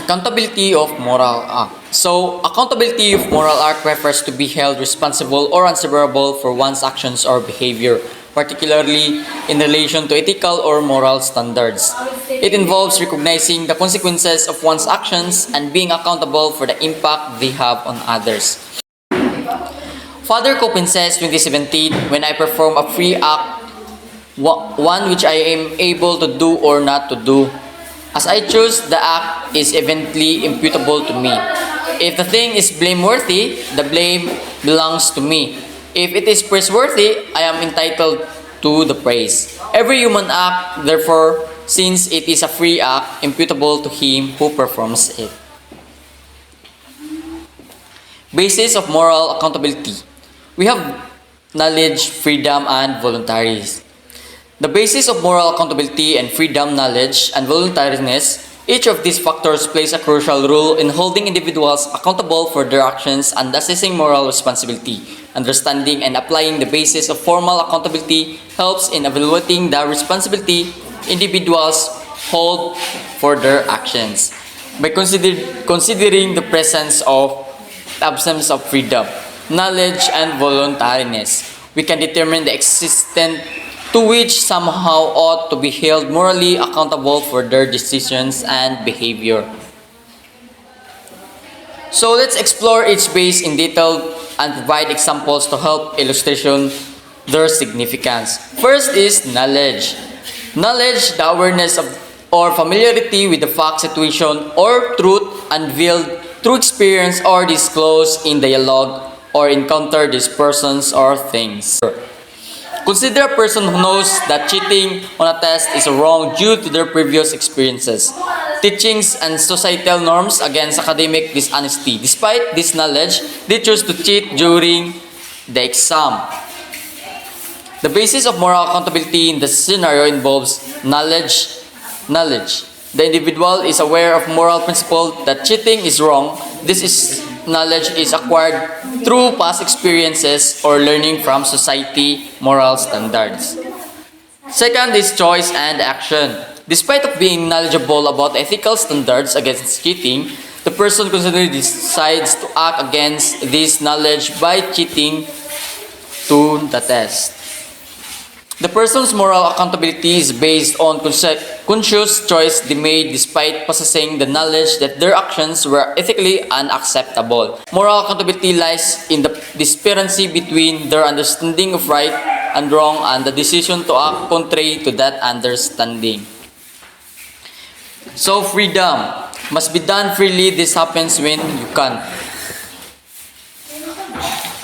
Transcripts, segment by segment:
Accountability of moral act. So, accountability of moral act refers to be held responsible or answerable for one's actions or behavior, particularly in relation to ethical or moral standards. It involves recognizing the consequences of one's actions and being accountable for the impact they have on others. Father Copen says 2017, when I perform a free act, one which I am able to do or not to do, as I choose, the act is eventually imputable to me. If the thing is blameworthy, the blame belongs to me. If it is praiseworthy, I am entitled to the praise. Every human act, therefore, since it is a free act, imputable to him who performs it. Basis of moral accountability. We have knowledge, freedom, and voluntarism. The basis of moral accountability and freedom, knowledge, and voluntariness, each of these factors plays a crucial role in holding individuals accountable for their actions and assessing moral responsibility. Understanding and applying the basis of formal accountability helps in evaluating the responsibility individuals hold for their actions. By considering the presence of absence of freedom, knowledge, and voluntariness, we can determine the extent to which somehow ought to be held morally accountable for their decisions and behavior. So let's explore each base in detail and provide examples to help illustration their significance. First is knowledge. Knowledge, the awareness of or familiarity with the fact, situation, or truth unveiled through experience or disclosed in dialogue or encounter these persons or things. Consider a person who knows that cheating on a test is wrong due to their previous experiences, teachings, and societal norms against academic dishonesty. Despite this knowledge, they choose to cheat during the exam. The basis of moral accountability in the scenario involves knowledge. The individual is aware of moral principle that cheating is wrong. Knowledge is acquired through past experiences or learning from society moral standards. Second is choice and action. Despite of being knowledgeable about ethical standards against cheating, the person constantly decides to act against this knowledge by cheating to the test. The person's moral accountability is based on conscious choice they made despite possessing the knowledge that their actions were ethically unacceptable. Moral accountability lies in the discrepancy between their understanding of right and wrong and the decision to act contrary to that understanding. So freedom must be done freely. This happens when you can.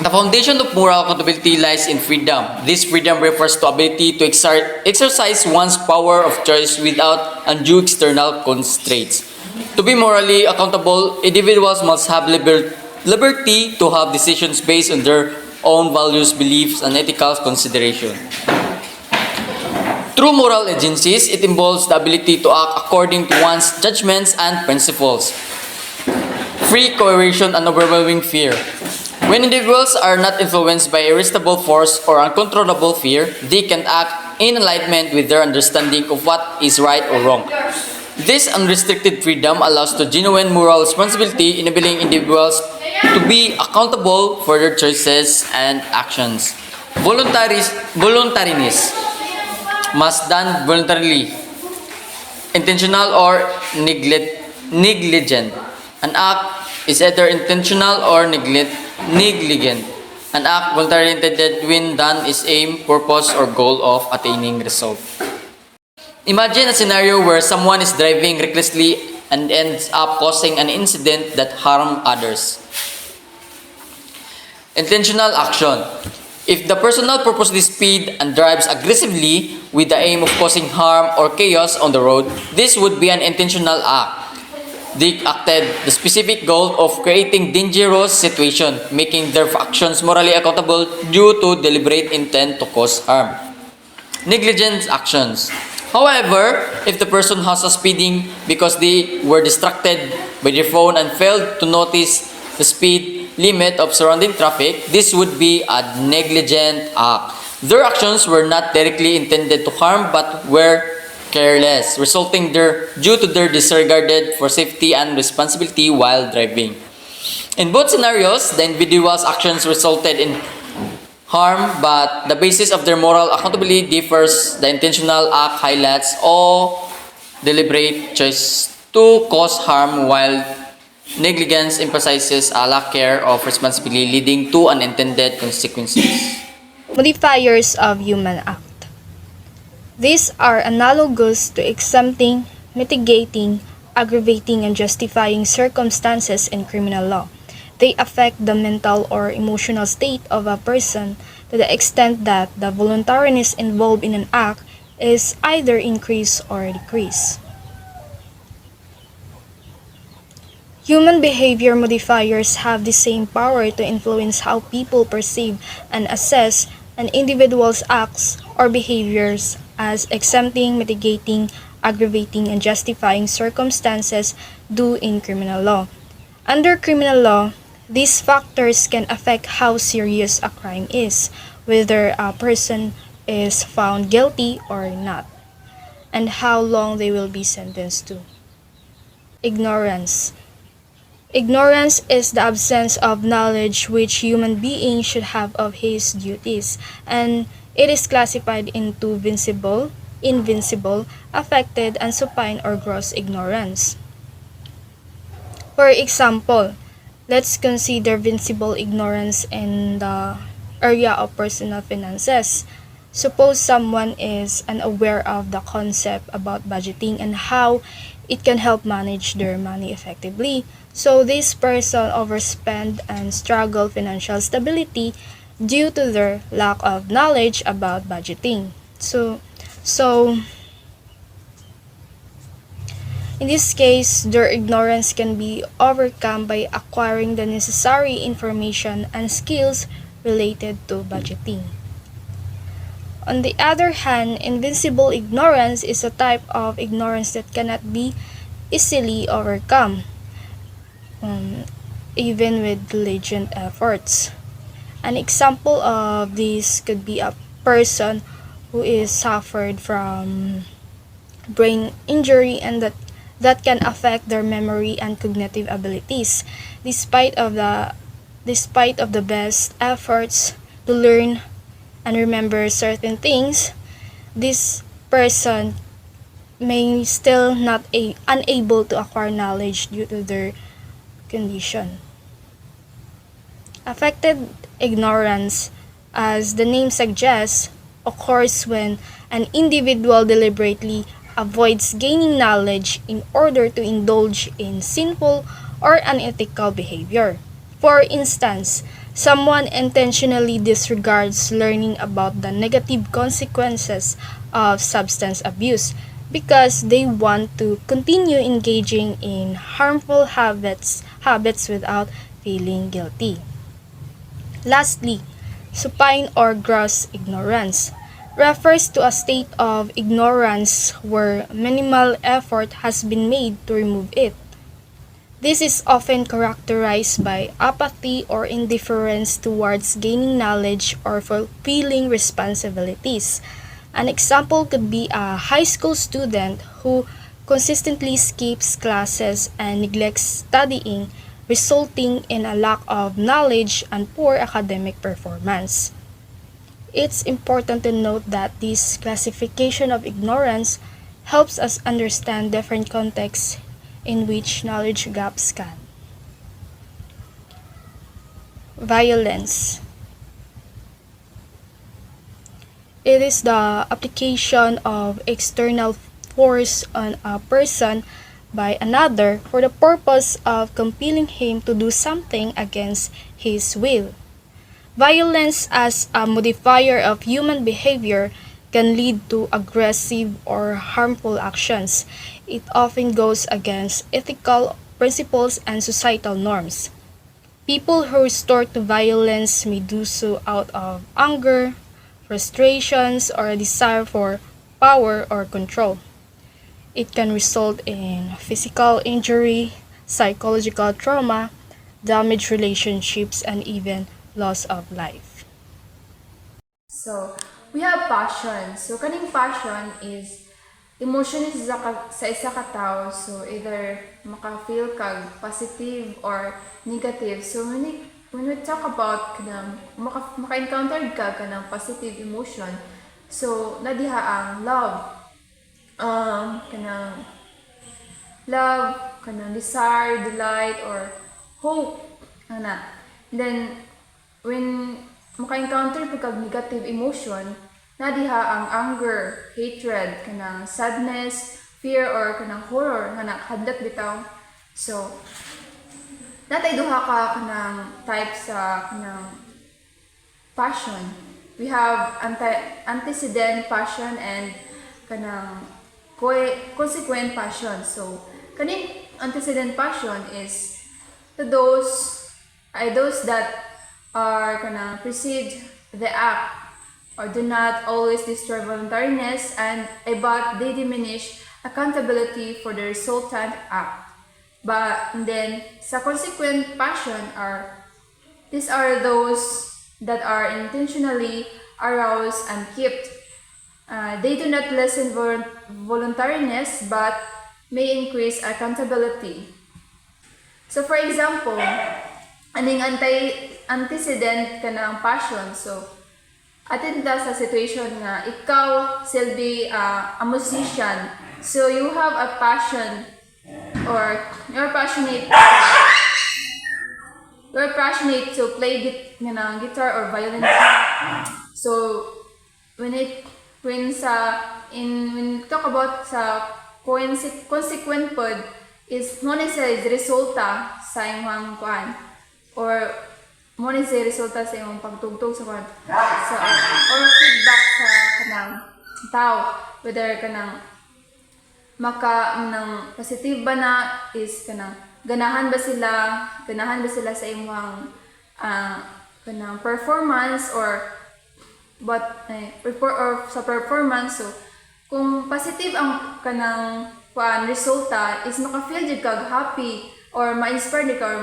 The foundation of moral accountability lies in freedom. This freedom refers to ability to exercise one's power of choice without undue external constraints. To be morally accountable, individuals must have liberty to have decisions based on their own values, beliefs, and ethical consideration. Through moral agencies, it involves the ability to act according to one's judgments and principles. Free coercion and overwhelming fear. When individuals are not influenced by irresistible force or uncontrollable fear, they can act in alignment with their understanding of what is right or wrong. This unrestricted freedom allows to genuine moral responsibility, enabling individuals to be accountable for their choices and actions. Voluntariness must done voluntarily, intentional or negligent. An act is either intentional or negligent. An act voluntarily intended when done is aim, purpose, or goal of attaining result. Imagine a scenario where someone is driving recklessly and ends up causing an incident that harms others. Intentional action. If the person purposely speeds and drives aggressively with the aim of causing harm or chaos on the road, this would be an intentional act. They acted the specific goal of creating dangerous situation, making their actions morally accountable due to deliberate intent to cause harm. Negligent actions. However, if the person has a speeding because they were distracted by their phone and failed to notice the speed limit of surrounding traffic, this would be a negligent act. Their actions were not directly intended to harm but were careless, due to their disregarded for safety and responsibility while driving. In both scenarios, the individual's actions resulted in harm, but the basis of their moral accountability differs. The intentional act highlights all deliberate choice to cause harm, while negligence emphasizes a lack care of responsibility leading to unintended consequences. Modifiers of human act. These are analogous to exempting, mitigating, aggravating, and justifying circumstances in criminal law. They affect the mental or emotional state of a person to the extent that the voluntariness involved in an act is either increased or decreased. Human behavior modifiers have the same power to influence how people perceive and assess an individual's acts or behaviors as exempting, mitigating, aggravating, and justifying circumstances do in criminal law. Under criminal law, these factors can affect how serious a crime is, whether a person is found guilty or not, and how long they will be sentenced to. Ignorance. Ignorance is the absence of knowledge which human beings should have of his duties, and it is classified into vincible, invincible, affected, and supine or gross ignorance. For example, let's consider vincible ignorance in the area of personal finances. Suppose someone is unaware of the concept about budgeting and how it can help manage their money effectively. So this person overspend and struggle financial stability due to their lack of knowledge about budgeting. So in this case, their ignorance can be overcome by acquiring the necessary information and skills related to budgeting. On the other hand, invincible ignorance is a type of ignorance that cannot be easily overcome, even with diligent efforts. An example of this could be a person who is suffered from brain injury and that can affect their memory and cognitive abilities. Despite of the best efforts to learn and remember certain things, this person may still not unable to acquire knowledge due to their condition. Affected ignorance, as the name suggests, occurs when an individual deliberately avoids gaining knowledge in order to indulge in sinful or unethical behavior. For instance, someone intentionally disregards learning about the negative consequences of substance abuse because they want to continue engaging in harmful habits without feeling guilty. Lastly, supine or gross ignorance refers to a state of ignorance where minimal effort has been made to remove it. This is often characterized by apathy or indifference towards gaining knowledge or fulfilling responsibilities. An example could be a high school student who consistently skips classes and neglects studying, resulting in a lack of knowledge and poor academic performance. It's important to note that this classification of ignorance helps us understand different contexts in which knowledge gaps can. Violence. It is the application of external force on a person by another for the purpose of compelling him to do something against his will. Violence as a modifier of human behavior can lead to aggressive or harmful actions. It often goes against ethical principles and societal norms. People who resort to violence may do so out of anger, frustrations, or a desire for power or control. It can result in physical injury, psychological trauma, damaged relationships, and even loss of life. So we have passion. So kaning passion is emotion is sa isa ka tao, so either maka-feel ka positive or negative. So when we talk about kanang maka-encounter ka kanang positive emotion, so nadiha ang kanang kanang desire, delight, or hope, ana. Then when maka-encounter pag negative emotion, nadiha ang anger, hatred, kanang sadness, fear, or kanang horror nga nakahadlok bitaw. So natay duha ka kanang type sa kanang passion. We have antecedent passion and kanang consequent passion. So kaning antecedent passion is to those that are kanang precede the act or do not always destroy voluntariness and but they diminish accountability for the resultant act. But then sa consequent passion these are those that are intentionally aroused and kept. They do not lessen voluntariness but may increase accountability. So for example, aning antecedent ka ng passion. So atin ta sa situation nga ikaw Silby a musician. So you have a passion or you're passionate to play guitar or violin. So when we talk about sa consequent pod is mo ni sa resulta sa imong kuan or mo ni sa resulta sa imong pagtugtog sa kuan or feedback sa kanang tao, whether kanang nang positive ba na is kanang ganahan ba sila sa imong kanang performance or sa performance. So kung positive ang kanang resulta is maka-feel jud kag happy or ma-inspire di ka or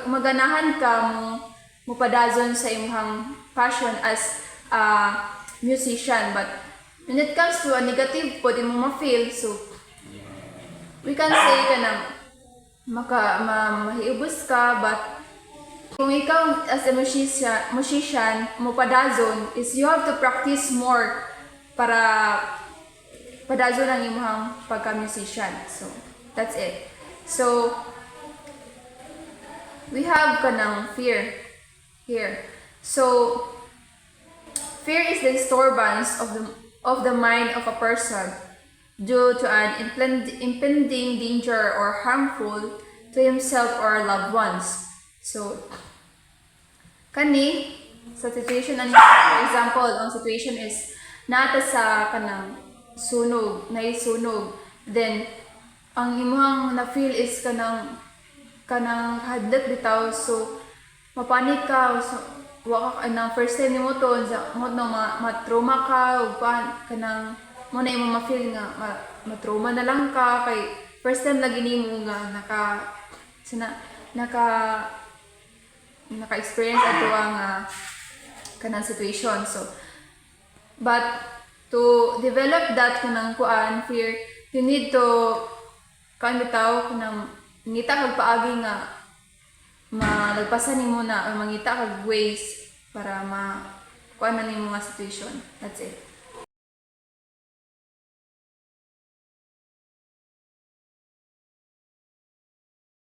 maganahan ka mo padazon sa imong passion as a musician. But when it comes to a negative po di mo ma-feel, so we can say kanang mahiubos ka. But kung ikaw as a musician mo padazon is you have to practice more para padazon ang imong pagka-musician. So that's it. So we have kanang fear here. So fear is the disturbance of the mind of a person due to an impending danger or harmful to himself or loved ones. So kani sa situation ani, for example, ang situation is nata sa kanang naisunog, then ang imong na feel is kanang hadlok bitaw. So mapanik ka, so wa ka nang first time nimo to ma-trauma ka ug kanang mo na imong ma-feel nga ma-trauma na lang ka kay first time lagi nimo nga naka-experience ato ang kanang situation. So but to develop that kanang fear, you need to bitaw kanang ngita kag paagi nga malagpasan nimo na or mangita kag ways para kuan man nimo nga situation. That's it.